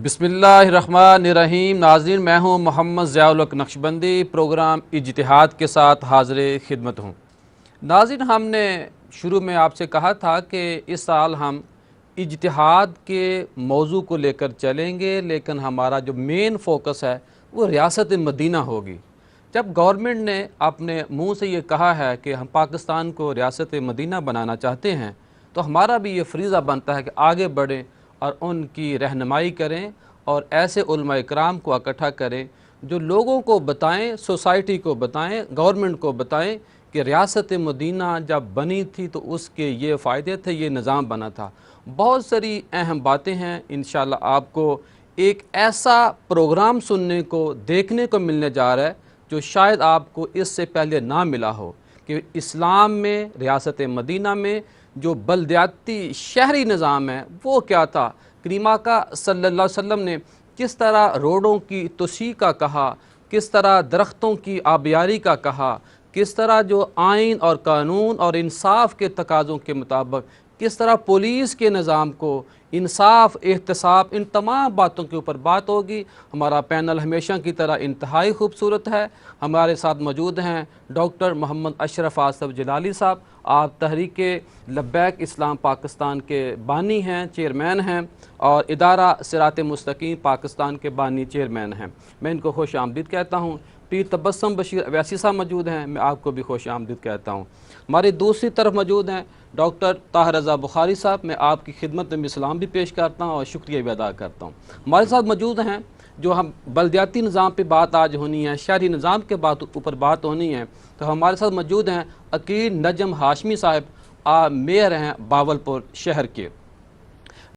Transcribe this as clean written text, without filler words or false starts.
بسم اللہ الرحمن الرحیم۔ ناظرین، میں ہوں محمد الحق نقشبندی، پروگرام اتحاد کے ساتھ حاضر خدمت ہوں۔ ناظرین، ہم نے شروع میں آپ سے کہا تھا کہ اس سال ہم اتحاد کے موضوع کو لے کر چلیں گے، لیکن ہمارا جو مین فوکس ہے وہ ریاست مدینہ ہوگی۔ جب گورنمنٹ نے اپنے منہ سے یہ کہا ہے کہ ہم پاکستان کو ریاست مدینہ بنانا چاہتے ہیں، تو ہمارا بھی یہ فریضہ بنتا ہے کہ آگے بڑھیں اور ان کی رہنمائی کریں اور ایسے علماء اکرام کو اکٹھا کریں جو لوگوں کو بتائیں، سوسائٹی کو بتائیں، گورنمنٹ کو بتائیں کہ ریاست مدینہ جب بنی تھی تو اس کے یہ فائدے تھے، یہ نظام بنا تھا۔ بہت ساری اہم باتیں ہیں۔ انشاءاللہ آپ کو ایک ایسا پروگرام سننے کو، دیکھنے کو ملنے جا رہا ہے جو شاید آپ کو اس سے پہلے نہ ملا ہو، کہ اسلام میں ریاست مدینہ میں جو بلدیاتی شہری نظام ہے وہ کیا تھا۔ کریم آقا صلی اللہ علیہ وسلم نے کس طرح روڈوں کی توسیع کا کہا، کس طرح درختوں کی آبیاری کا کہا، کس طرح جو آئین اور قانون اور انصاف کے تقاضوں کے مطابق کس طرح پولیس کے نظام کو، انصاف، احتساب، ان تمام باتوں کے اوپر بات ہوگی۔ ہمارا پینل ہمیشہ کی طرح انتہائی خوبصورت ہے۔ ہمارے ساتھ موجود ہیں ڈاکٹر محمد اشرف آصف جلالی صاحب، آپ تحریک لبیک اسلام پاکستان کے بانی ہیں، چیئرمین ہیں، اور ادارہ صراط مستقیم پاکستان کے بانی چیئرمین ہیں۔ میں ان کو خوش آمدید کہتا ہوں۔ پیر تبسم بشیر اویسی صاحب موجود ہیں، میں آپ کو بھی خوش آمدید کہتا ہوں۔ ہماری دوسری طرف موجود ہیں ڈاکٹر طاہر رضا بخاری صاحب، میں آپ کی خدمت میں سلام بھی پیش کرتا ہوں اور شکریہ بھی ادا کرتا ہوں۔ ہمارے ساتھ موجود ہیں جو ہم بلدیاتی نظام پہ بات آج ہونی ہے، شہری نظام کے اوپر بات ہونی ہے، تو ہمارے ساتھ موجود ہیں عقیل نجم ہاشمی صاحب، میئر ہیں باولپور شہر کے۔